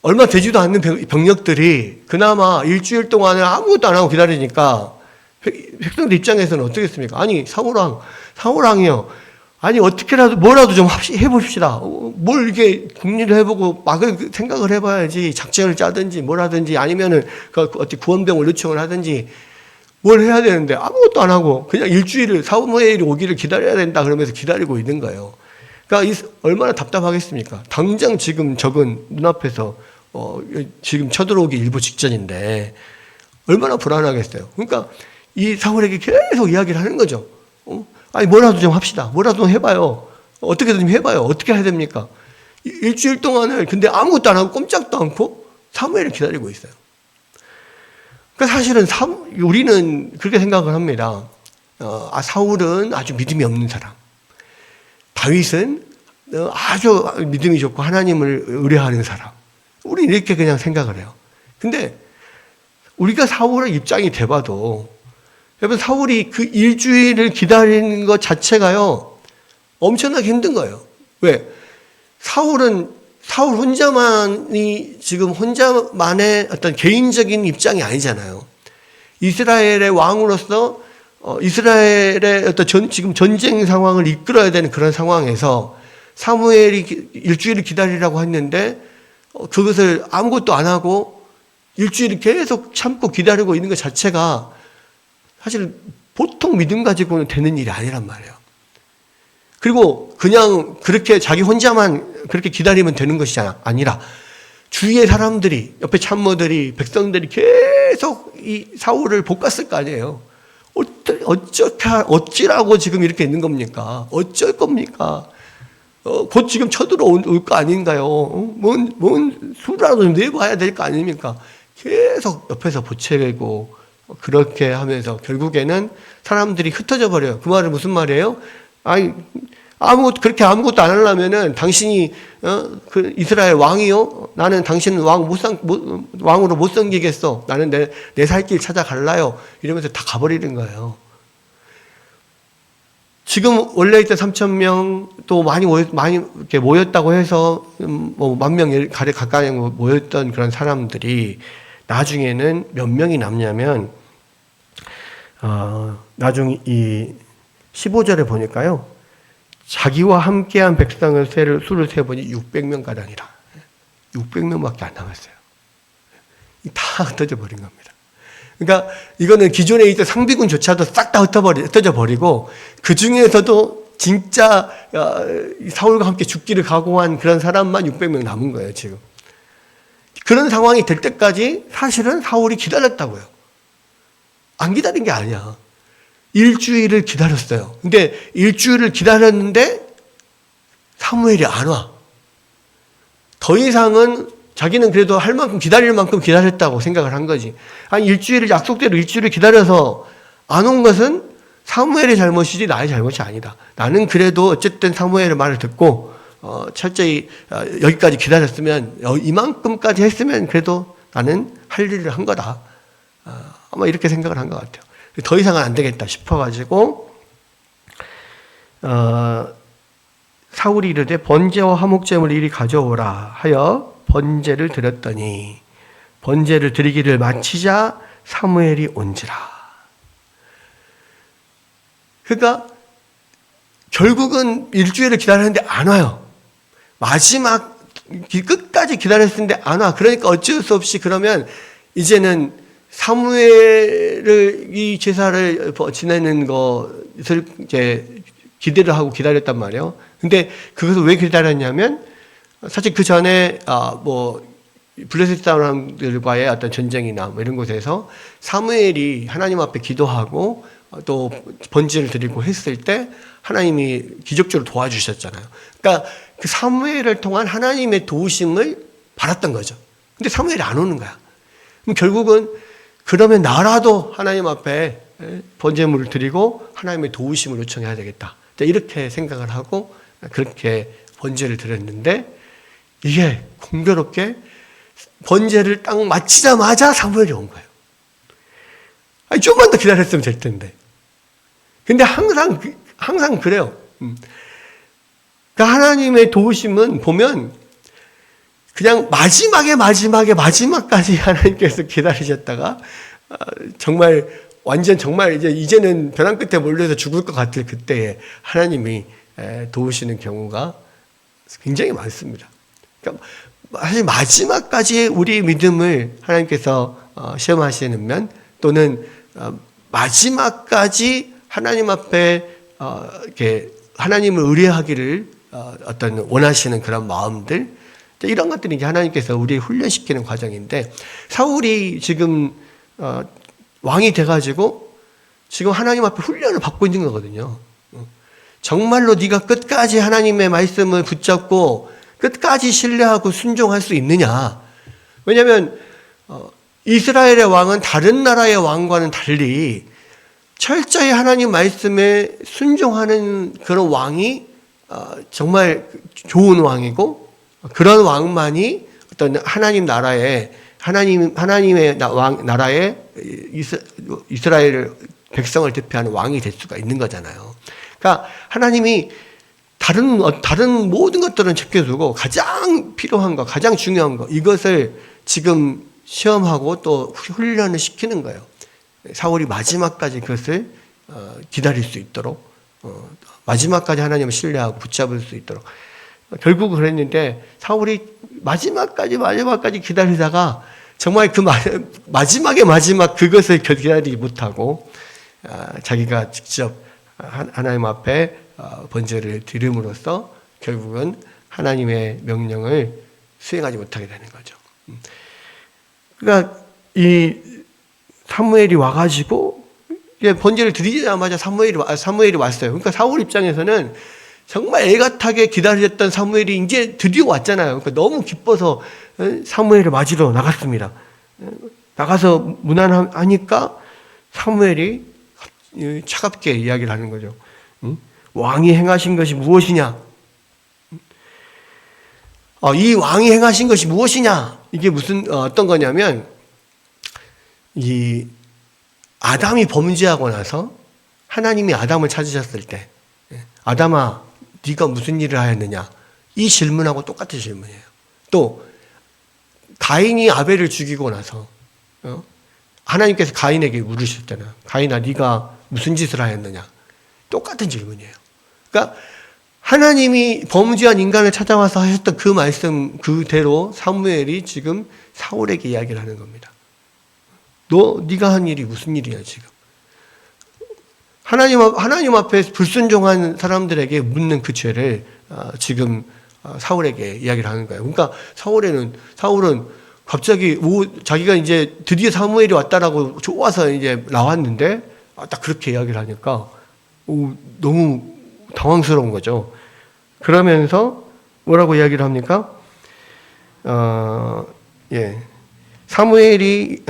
얼마 되지도 않는 병력들이 그나마 일주일 동안을 아무것도 안 하고 기다리니까 백성들 입장에서는 어떻겠습니까? 아니 사울왕이요. 아니 어떻게라도 뭐라도 좀 해봅시다. 뭘 이렇게 궁리를 해보고 막을 생각을 해봐야지. 작전을 짜든지 뭘 하든지 아니면은 어떻게 구원병을 요청을 하든지 뭘 해야 되는데 아무것도 안 하고 그냥 일주일을 사무엘이 오기를 기다려야 된다 그러면서 기다리고 있는 거예요. 그러니까 얼마나 답답하겠습니까? 당장 지금 적은 눈앞에서 지금 쳐들어오기 일부 직전인데 얼마나 불안하겠어요. 그러니까 이 사울에게 계속 이야기를 하는 거죠. 아니 뭐라도 좀 합시다. 뭐라도 좀 해봐요. 어떻게든 해봐요. 어떻게 해야 됩니까? 일주일 동안을 근데 아무것도 안 하고 꼼짝도 않고 사무엘을 기다리고 있어요. 그러니까 사실은 우리는 그렇게 생각을 합니다. 사울은 아주 믿음이 없는 사람. 다윗은 아주 믿음이 좋고 하나님을 의뢰하는 사람. 우리는 이렇게 그냥 생각을 해요. 근데 우리가 사울의 입장이 돼봐도 여러분 사울이 그 일주일을 기다리는 것 자체가요 엄청나게 힘든 거예요. 왜? 사울 혼자만이 지금 혼자만의 어떤 개인적인 입장이 아니잖아요. 이스라엘의 왕으로서 이스라엘의 어떤 지금 전쟁 상황을 이끌어야 되는 그런 상황에서 사무엘이 일주일을 기다리라고 했는데 그것을 아무것도 안 하고 일주일을 계속 참고 기다리고 있는 것 자체가 사실 보통 믿음 가지고는 되는 일이 아니란 말이에요. 그리고 그냥 그렇게 자기 혼자만 그렇게 기다리면 되는 것이 아니라 주위의 사람들이, 옆에 참모들이, 백성들이 계속 이 사울을 볶았을 거 아니에요. 어찌라고 지금 이렇게 있는 겁니까? 어쩔 겁니까? 곧 지금 쳐들어올 거 아닌가요? 뭔 수라도 좀 내봐야 될 거 아닙니까? 계속 옆에서 보채고 그렇게 하면서 결국에는 사람들이 흩어져 버려요. 그 말은 무슨 말이에요? 아니, 그렇게 아무것도 안 하려면은 당신이, 그 이스라엘 왕이요? 나는 당신은 왕으로 못 섬기겠어. 나는 내 살 길 찾아갈라요. 이러면서 다 가버리는 거예요. 지금 원래 있던 3,000명 또 많이 이렇게 모였다고 해서 뭐 10,000명 가까이 모였던 그런 사람들이 나중에는 몇 명이 남냐면 나중 이 15절에 보니까요. 자기와 함께한 백성의 수를 세보니 600명 가량이라. 600명밖에 안 남았어요. 다 흩어져 버린 겁니다. 그러니까 이거는 기존에 있던 상비군조차도 싹 다 흩어져 버리고 그 중에서도 진짜 사울과 함께 죽기를 각오한 그런 사람만 600명 남은 거예요, 지금. 그런 상황이 될 때까지 사실은 사울이 기다렸다고요. 안 기다린 게 아니야. 일주일을 기다렸어요. 근데 일주일을 기다렸는데 사무엘이 안 와. 더 이상은 자기는 그래도 할 만큼 기다릴 만큼 기다렸다고 생각을 한 거지. 아니 일주일을 약속대로 일주일을 기다려서 안 온 것은 사무엘의 잘못이지 나의 잘못이 아니다. 나는 그래도 어쨌든 사무엘의 말을 듣고 철저히 여기까지 기다렸으면 이만큼까지 했으면 그래도 나는 할 일을 한 거다. 아마 이렇게 생각을 한 것 같아요. 더 이상은 안 되겠다 싶어가지고 사울이 이르되 번제와 화목제물을 이리 가져오라 하여 번제를 드렸더니 번제를 드리기를 마치자 사무엘이 온지라. 그러니까 결국은 일주일을 기다렸는데 안 와요. 마지막 끝까지 기다렸는데 안 와. 그러니까 어쩔 수 없이 그러면 이제는 사무엘을 이 제사를 지내는 것을 이제 기대를 하고 기다렸단 말이에요. 근데 그것을 왜 기다렸냐면 사실 그 전에 블레셋 사람들과의 어떤 전쟁이나 뭐 이런 곳에서 사무엘이 하나님 앞에 기도하고 또 번제를 드리고 했을 때 하나님이 기적적으로 도와주셨잖아요. 그러니까 그 사무엘을 통한 하나님의 도우심을 받았던 거죠. 근데 사무엘이 안 오는 거야. 그럼 결국은 그러면 나라도 하나님 앞에 번제물을 드리고 하나님의 도우심을 요청해야 되겠다. 이렇게 생각을 하고 그렇게 번제를 드렸는데 이게 공교롭게 번제를 딱 마치자마자 사무엘이 온 거예요. 아니, 좀만 더 기다렸으면 될 텐데. 근데 항상 그래요. 그러니까 하나님의 도우심은 보면 그냥 마지막까지 하나님께서 기다리셨다가 정말 이제는 벼랑 끝에 몰려서 죽을 것 같을 그때에 하나님이 도우시는 경우가 굉장히 많습니다. 그러니까 사실 마지막까지 우리의 믿음을 하나님께서 시험하시는 또는 마지막까지 하나님 앞에 이렇게 하나님을 의뢰하기를 어떤 원하시는 그런 마음들, 이런 것들이 이제 하나님께서 우리를 훈련시키는 과정인데, 사울이 지금 왕이 돼가지고 지금 하나님 앞에 훈련을 받고 있는 거거든요. 정말로 네가 끝까지 하나님의 말씀을 붙잡고 끝까지 신뢰하고 순종할 수 있느냐? 왜냐하면 이스라엘의 왕은 다른 나라의 왕과는 달리 철저히 하나님 말씀에 순종하는 그런 왕이 정말 좋은 왕이고, 그런 왕만이 어떤 하나님 나라의 하나님의 나라의 이스라엘 백성을 대표하는 왕이 될 수가 있는 거잖아요. 그러니까 하나님이 다른 모든 것들은 제껴두고 가장 필요한 거, 가장 중요한 거, 이것을 지금 시험하고 또 훈련을 시키는 거예요. 사울이 마지막까지 그것을 기다릴 수 있도록, 마지막까지 하나님을 신뢰하고 붙잡을 수 있도록. 결국 그랬는데 사울이 마지막까지 기다리다가 정말 그 마지막 그것을 기다리지 못하고 자기가 직접 하나님 앞에 번제를 드림으로써 결국은 하나님의 명령을 수행하지 못하게 되는 거죠. 그러니까 이 사무엘이 와가지고 번제를 드리자마자 사무엘이 왔어요. 그러니까 사울 입장에서는 정말 애같하게 기다렸던 사무엘이 이제 드디어 왔잖아요. 그러니까 너무 기뻐서 사무엘을 맞으러 나갔습니다. 나가서 무난하니까 사무엘이 차갑게 이야기를 하는 거죠. 왕이 행하신 것이 무엇이냐? 이 왕이 행하신 것이 무엇이냐? 이게 어떤 거냐면, 이 아담이 범죄하고 나서 하나님이 아담을 찾으셨을 때, 아담아, 네가 무슨 일을 하였느냐? 이 질문하고 똑같은 질문이에요. 또 가인이 아벨을 죽이고 나서 하나님께서 가인에게 물으셨잖아요. 가인아, 네가 무슨 짓을 하였느냐? 똑같은 질문이에요. 그러니까 하나님이 범죄한 인간을 찾아와서 하셨던 그 말씀 그대로 사무엘이 지금 사울에게 이야기를 하는 겁니다. 네가 한 일이 무슨 일이야 지금? 하나님 앞에 불순종한 사람들에게 묻는 그 죄를 지금 사울에게 이야기를 하는 거예요. 그러니까 사울은 갑자기 자기가 이제 드디어 사무엘이 왔다라고 좋아서 이제 나왔는데 딱 그렇게 이야기를 하니까 너무 당황스러운 거죠. 그러면서 뭐라고 이야기를 합니까? 사울이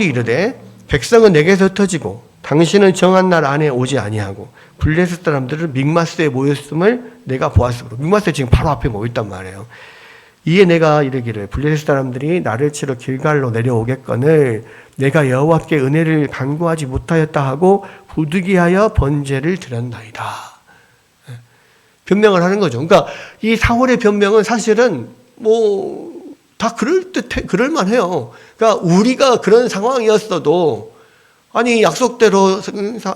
이르되 백성은 내게서 흩어지고 당신은 정한 날 안에 오지 아니하고 블레셋 사람들은 믹마스에 모였음을 내가 보았으므로. 믹마스에 지금 바로 앞에 모였단 말이에요. 이에 내가 이르기를 블레셋 사람들이 나를 치러 길갈로 내려오겠거늘 내가 여호와께 은혜를 간구하지 못하였다 하고 부득이하여 번제를 드렸나이다. 변명을 하는 거죠. 그러니까 이 사울의 변명은 사실은 다 그럴만해요. 그러니까 우리가 그런 상황이었어도, 아니 약속대로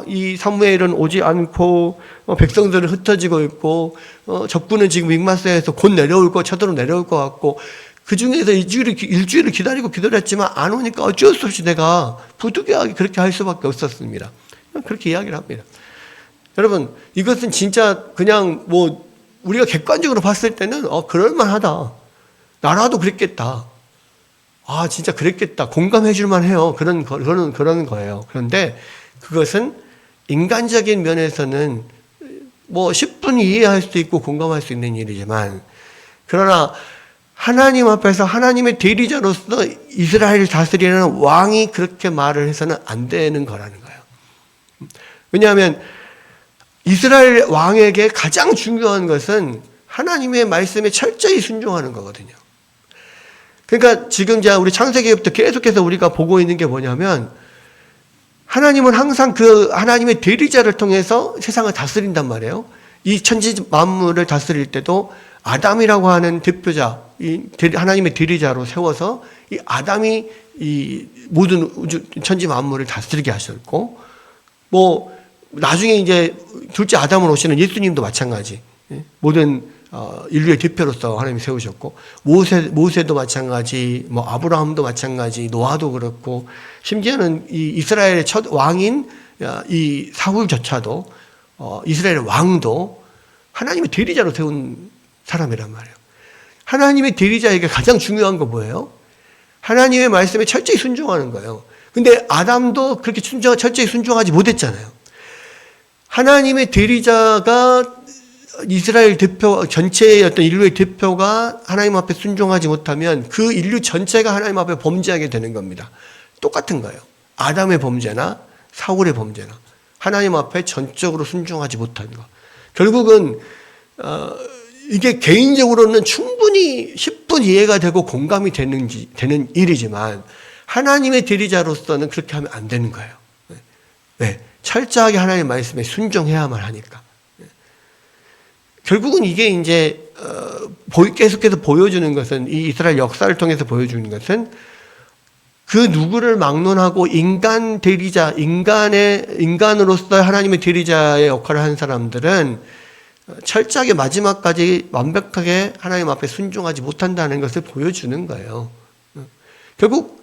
이 사무엘은 오지 않고 백성들은 흩어지고 있고 적군은 지금 믹마스에서 곧 내려올 거 쳐들어 내려올 것 같고, 그 중에서 일주일을 기다렸지만 안 오니까 어쩔 수 없이 내가 부득이하게 그렇게 할 수밖에 없었습니다. 그렇게 이야기를 합니다. 여러분, 이것은 진짜 그냥 우리가 객관적으로 봤을 때는 그럴만하다. 나라도 그랬겠다. 진짜 그랬겠다. 공감해 줄만 해요. 그런 거예요. 그런데 그것은 인간적인 면에서는 10분 이해할 수도 있고 공감할 수 있는 일이지만, 그러나 하나님 앞에서 하나님의 대리자로서 이스라엘을 다스리는 왕이 그렇게 말을 해서는 안 되는 거라는 거예요. 왜냐하면 이스라엘 왕에게 가장 중요한 것은 하나님의 말씀에 철저히 순종하는 거거든요. 그러니까 지금 우리 창세기부터 계속해서 우리가 보고 있는 게 뭐냐면, 하나님은 항상 그 하나님의 대리자를 통해서 세상을 다스린단 말이에요. 이 천지 만물을 다스릴 때도 아담이라고 하는 대표자, 하나님의 대리자로 세워서 이 아담이 이 모든 천지 만물을 다스리게 하셨고, 나중에 이제 둘째 아담으로 오시는 예수님도 마찬가지. 모든 인류의 대표로서 하나님이 세우셨고, 모세도 마찬가지, 뭐 아브라함도 마찬가지, 노아도 그렇고, 심지어는 이 이스라엘의 첫 왕인 이 사울조차도 이스라엘의 왕도 하나님의 대리자로 세운 사람이란 말이에요. 하나님의 대리자에게 가장 중요한 거 뭐예요? 하나님의 말씀에 철저히 순종하는 거예요. 근데 아담도 그렇게 철저히 순종하지 못했잖아요. 하나님의 대리자가 이스라엘 대표, 전체의 어떤 인류의 대표가 하나님 앞에 순종하지 못하면 그 인류 전체가 하나님 앞에 범죄하게 되는 겁니다. 똑같은 거예요. 아담의 범죄나 사울의 범죄나 하나님 앞에 전적으로 순종하지 못하는 것. 결국은 이게 개인적으로는 충분히 10분 이해가 되고 공감이 되는 일이지만 하나님의 대리자로서는 그렇게 하면 안 되는 거예요. 왜? 철저하게 하나님의 말씀에 순종해야만 하니까. 결국은 이게 이제 계속해서 보여주는 것은, 이 이스라엘 역사를 통해서 보여주는 것은 그 누구를 막론하고 인간 대리자, 인간으로서 하나님의 대리자의 역할을 한 사람들은 철저하게 마지막까지 완벽하게 하나님 앞에 순종하지 못한다는 것을 보여주는 거예요. 결국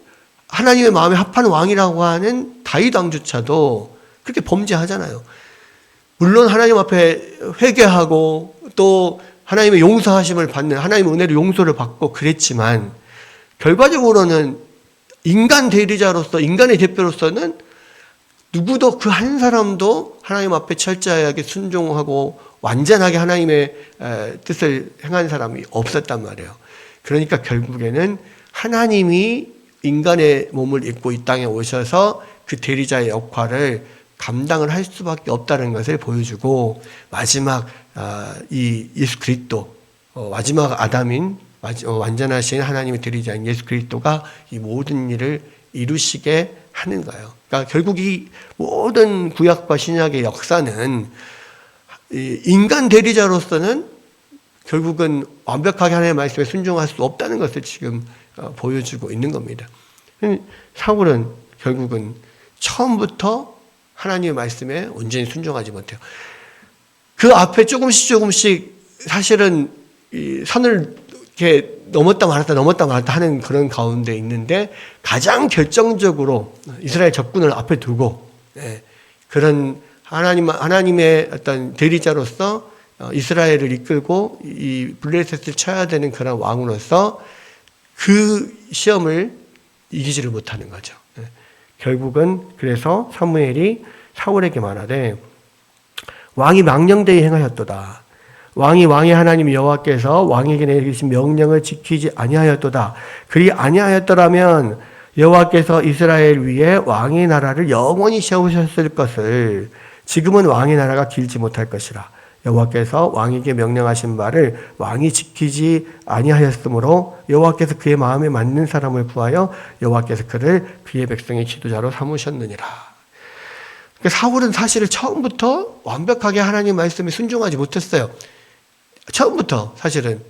하나님의 마음에 합한 왕이라고 하는 다윗 왕조차도 그렇게 범죄하잖아요. 물론 하나님 앞에 회개하고 또 하나님의 용서하심을 받는, 하나님의 은혜로 용서를 받고 그랬지만 결과적으로는 인간 대리자로서, 인간의 대표로서는 누구도 그 한 사람도 하나님 앞에 철저하게 순종하고 완전하게 하나님의 뜻을 행한 사람이 없었단 말이에요. 그러니까 결국에는 하나님이 인간의 몸을 입고 이 땅에 오셔서 그 대리자의 역할을 감당을 할 수밖에 없다는 것을 보여주고, 마지막 이 예수 그리스도, 마지막 아담인 완전하신 하나님의 대리자인 예수 그리스도가 이 모든 일을 이루시게 하는 거예요. 그러니까 결국 이 모든 구약과 신약의 역사는 인간 대리자로서는 결국은 완벽하게 하나님의 말씀에 순종할 수 없다는 것을 지금 보여주고 있는 겁니다. 사울은 결국은 처음부터 하나님의 말씀에 온전히 순종하지 못해요. 그 앞에 조금씩 사실은 이 선을 이렇게 넘었다 말았다 하는 그런 가운데 있는데, 가장 결정적으로 이스라엘 적군을 앞에 두고 그런 하나님의 어떤 대리자로서 이스라엘을 이끌고 이 블레셋을 쳐야 되는 그런 왕으로서 그 시험을 이기지를 못하는 거죠. 결국은 그래서 사무엘이 사울에게 말하되 왕이 망령되이 행하였도다. 왕의 하나님 여호와께서 왕에게 내리신 명령을 지키지 아니하였도다. 그리 아니하였더라면 여호와께서 이스라엘 위에 왕의 나라를 영원히 세우셨을 것을 지금은 왕의 나라가 길지 못할 것이라. 여호와께서 왕에게 명령하신 바를 왕이 지키지 아니하였으므로 여호와께서 그의 마음에 맞는 사람을 구하여 여호와께서 그를 그의 백성의 지도자로 삼으셨느니라. 그러니까 사울은 사실 처음부터 완벽하게 하나님 말씀에 순종하지 못했어요. 처음부터 사실은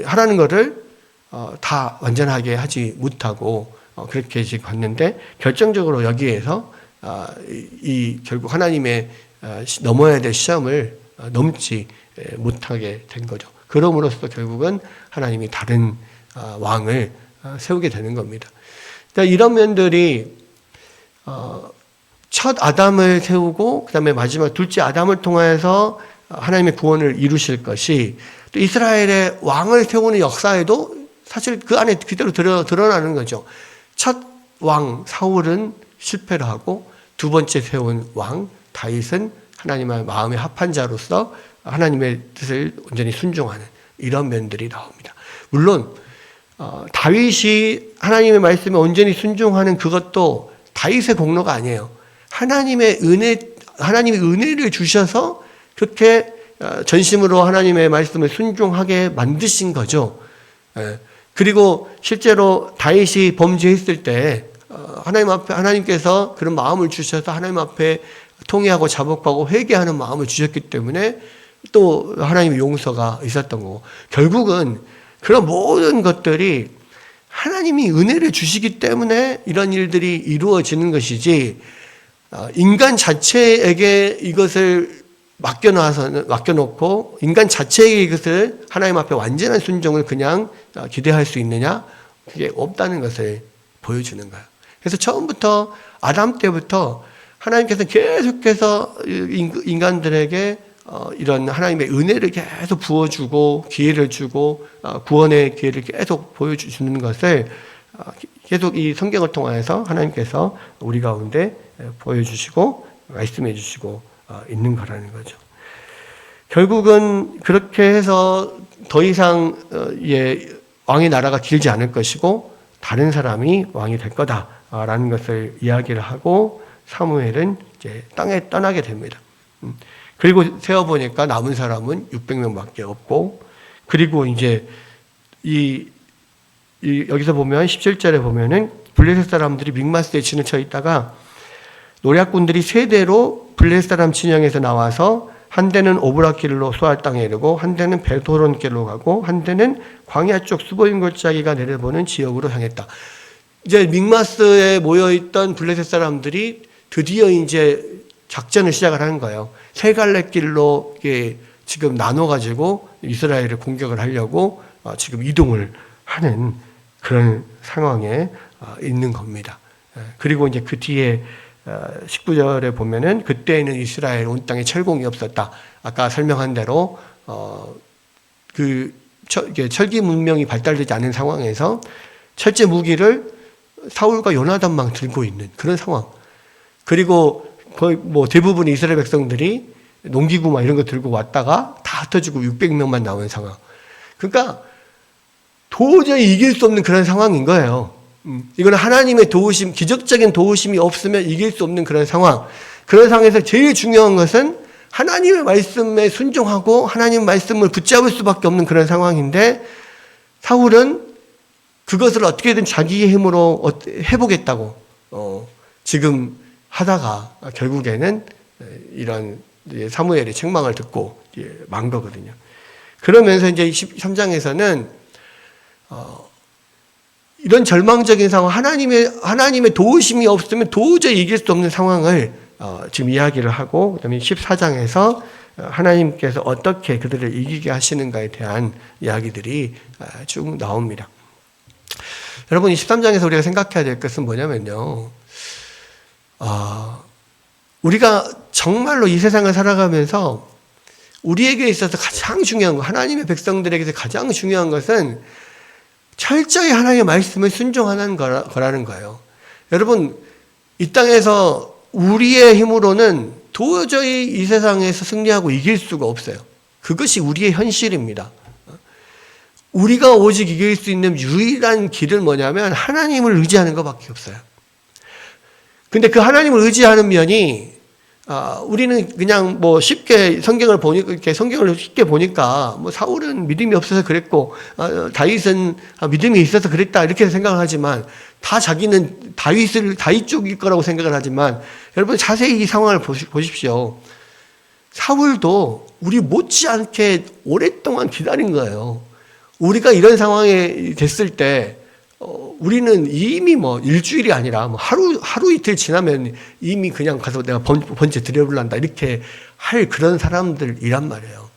하라는 거를 다 완전하게 하지 못하고 그렇게 지금 갔는데, 결정적으로 여기에서 결국 하나님의 넘어야 될 시험을 넘지 못하게 된 거죠. 그럼으로써 결국은 하나님이 다른 왕을 세우게 되는 겁니다. 그러니까 이런 면들이 첫 아담을 세우고 그다음에 마지막 둘째 아담을 통해서 하나님의 구원을 이루실 것이, 또 이스라엘의 왕을 세우는 역사에도 사실 그 안에 그대로 드러나는 거죠. 첫 왕 사울은 실패를 하고 두 번째 세운 왕 다윗은 하나님의 마음에 합한 자로서 하나님의 뜻을 온전히 순종하는 이런 면들이 나옵니다. 물론 다윗이 하나님의 말씀에 온전히 순종하는 그것도 다윗의 공로가 아니에요. 하나님의 은혜를 주셔서 그렇게 전심으로 하나님의 말씀을 순종하게 만드신 거죠. 그리고 실제로 다윗이 범죄했을 때 하나님께서 그런 마음을 주셔서 하나님 앞에 통회하고 자복하고 회개하는 마음을 주셨기 때문에 또 하나님의 용서가 있었던 거고, 결국은 그런 모든 것들이 하나님이 은혜를 주시기 때문에 이런 일들이 이루어지는 것이지, 인간 자체에게 이것을 맡겨놓고 인간 자체에게 이것을 하나님 앞에 완전한 순종을 그냥 기대할 수 있느냐? 그게 없다는 것을 보여주는 거예요. 그래서 처음부터 아담 때부터 하나님께서 계속해서 인간들에게 이런 하나님의 은혜를 계속 부어주고 기회를 주고 구원의 기회를 계속 보여주시는 것을 계속 이 성경을 통해서 하나님께서 우리 가운데 보여주시고 말씀해 주시고 있는 거라는 거죠. 결국은 그렇게 해서 더 이상 왕의 나라가 길지 않을 것이고 다른 사람이 왕이 될 거다라는 것을 이야기를 하고 사무엘은 이제 땅에 떠나게 됩니다. 그리고 세어보니까 남은 사람은 600명밖에 없고, 그리고 이제 여기서 보면 17절에 보면은 블레셋 사람들이 믹마스에 진을 쳐 있다가 노략군들이 세 대로 블레셋 사람 진영에서 나와서 한 대는 오브라길로 소알 땅에 이르고 한 대는 베토론길로 가고 한 대는 광야 쪽 수보임 골짜기가 내려보는 지역으로 향했다. 이제 믹마스에 모여있던 블레셋 사람들이 드디어 이제 작전을 시작을 하는 거예요. 세 갈래 길로 지금 나눠가지고 이스라엘을 공격을 하려고 지금 이동을 하는 그런 상황에 있는 겁니다. 그리고 이제 그 뒤에 19절에 보면은 그때에는 이스라엘 온 땅에 철공이 없었다. 아까 설명한 대로 철기 문명이 발달되지 않은 상황에서 철제 무기를 사울과 요나단만 들고 있는 그런 상황. 그리고 거의 뭐 대부분 이스라엘 백성들이 농기구 막 이런 거 들고 왔다가 다 흩어지고 600명만 나온 상황. 그러니까 도저히 이길 수 없는 그런 상황인 거예요. 이건 하나님의 도우심, 기적적인 도우심이 없으면 이길 수 없는 그런 상황. 그런 상황에서 제일 중요한 것은 하나님의 말씀에 순종하고 하나님의 말씀을 붙잡을 수밖에 없는 그런 상황인데, 사울은 그것을 어떻게든 자기의 힘으로 해보겠다고 지금 하다가 결국에는 이런 사무엘의 책망을 듣고 만 거거든요. 그러면서 이제 13장에서는 이런 절망적인 상황, 하나님의 도우심이 없으면 도저히 이길 수 없는 상황을 지금 이야기를 하고, 그다음에 14장에서 하나님께서 어떻게 그들을 이기게 하시는가에 대한 이야기들이 쭉 나옵니다. 여러분, 13장에서 우리가 생각해야 될 것은 뭐냐면요. 우리가 정말로 이 세상을 살아가면서 우리에게 있어서 가장 중요한 것, 하나님의 백성들에게서 가장 중요한 것은 철저히 하나님의 말씀을 순종하는 거라는 거예요. 여러분, 이 땅에서 우리의 힘으로는 도저히 이 세상에서 승리하고 이길 수가 없어요. 그것이 우리의 현실입니다. 우리가 오직 이길 수 있는 유일한 길은 뭐냐면 하나님을 의지하는 것밖에 없어요. 근데 그 하나님을 의지하는 면이 우리는 그냥 뭐 쉽게 성경을 쉽게 보니까 뭐 사울은 믿음이 없어서 그랬고 다윗은 믿음이 있어서 그랬다 이렇게 생각을 하지만, 다 자기는 다윗 쪽일 거라고 생각을 하지만, 여러분 자세히 이 상황을 보십시오. 사울도 우리 못지않게 오랫동안 기다린 거예요. 우리가 이런 상황에 됐을 때 우리는 이미 뭐 일주일이 아니라 뭐 하루 이틀 지나면 이미 그냥 가서 내가 번제 드려볼란다 이렇게 할 그런 사람들이란 말이에요.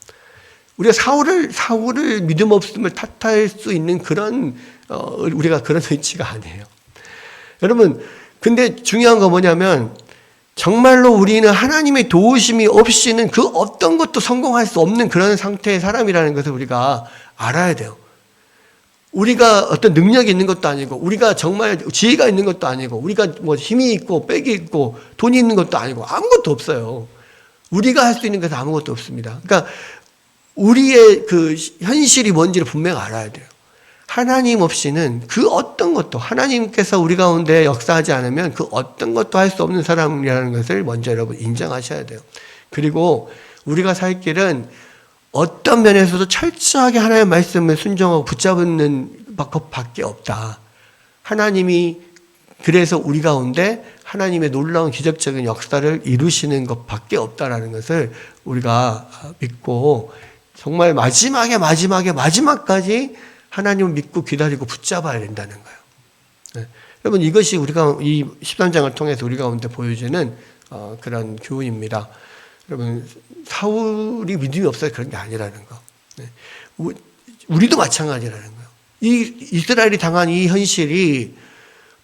우리가 사울을 믿음 없음을 탓할 수 있는 그런 우리가 그런 위치가 아니에요. 여러분, 근데 중요한 건 뭐냐면 정말로 우리는 하나님의 도우심이 없이는 그 어떤 것도 성공할 수 없는 그런 상태의 사람이라는 것을 우리가 알아야 돼요. 우리가 어떤 능력이 있는 것도 아니고, 우리가 정말 지혜가 있는 것도 아니고, 우리가 뭐 힘이 있고 빽이 있고 돈이 있는 것도 아니고 아무것도 없어요. 우리가 할 수 있는 것은 아무것도 없습니다. 그러니까 우리의 그 현실이 뭔지를 분명히 알아야 돼요. 하나님 없이는 그 어떤 것도, 하나님께서 우리 가운데 역사하지 않으면 그 어떤 것도 할 수 없는 사람이라는 것을 먼저 여러분 인정하셔야 돼요. 그리고 우리가 살 길은 어떤 면에서도 철저하게 하나님의 말씀을 순종하고 붙잡는 것밖에 없다. 하나님이 그래서 우리 가운데 하나님의 놀라운 기적적인 역사를 이루시는 것밖에 없다라는 것을 우리가 믿고 정말 마지막까지 하나님을 믿고 기다리고 붙잡아야 된다는 거예요. 여러분 이것이 우리가 이 13장을 통해서 우리 가운데 보여주는 그런 교훈입니다. 여러분 사울이 믿음이 없어서 그런 게 아니라는 거. 네. 우리도 마찬가지라는 거예요. 이 이스라엘이 당한 이 현실이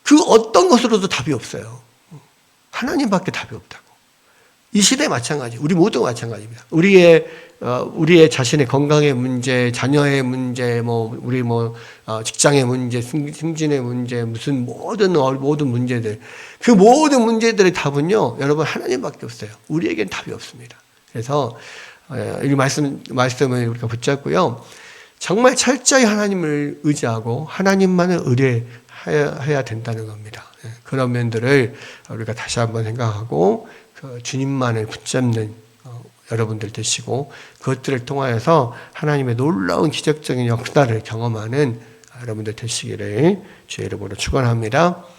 그 어떤 것으로도 답이 없어요. 하나님밖에 답이 없다고. 이 시대에 마찬가지. 우리 모두가 마찬가지입니다. 우리의 자신의 건강의 문제, 자녀의 문제, 직장의 문제, 승진의 문제, 무슨 모든 문제들. 그 모든 문제들의 답은요, 여러분 하나님밖에 없어요. 우리에겐 답이 없습니다. 그래서, 이 말씀을 우리가 붙잡고요. 정말 철저히 하나님을 의지하고 하나님만을 의뢰해야 된다는 겁니다. 그런 면들을 우리가 다시 한번 생각하고, 주님만을 붙잡는 여러분들 되시고 그것들을 통하여서 하나님의 놀라운 기적적인 역사를 경험하는 여러분들 되시기를 주의 이름으로 축원합니다.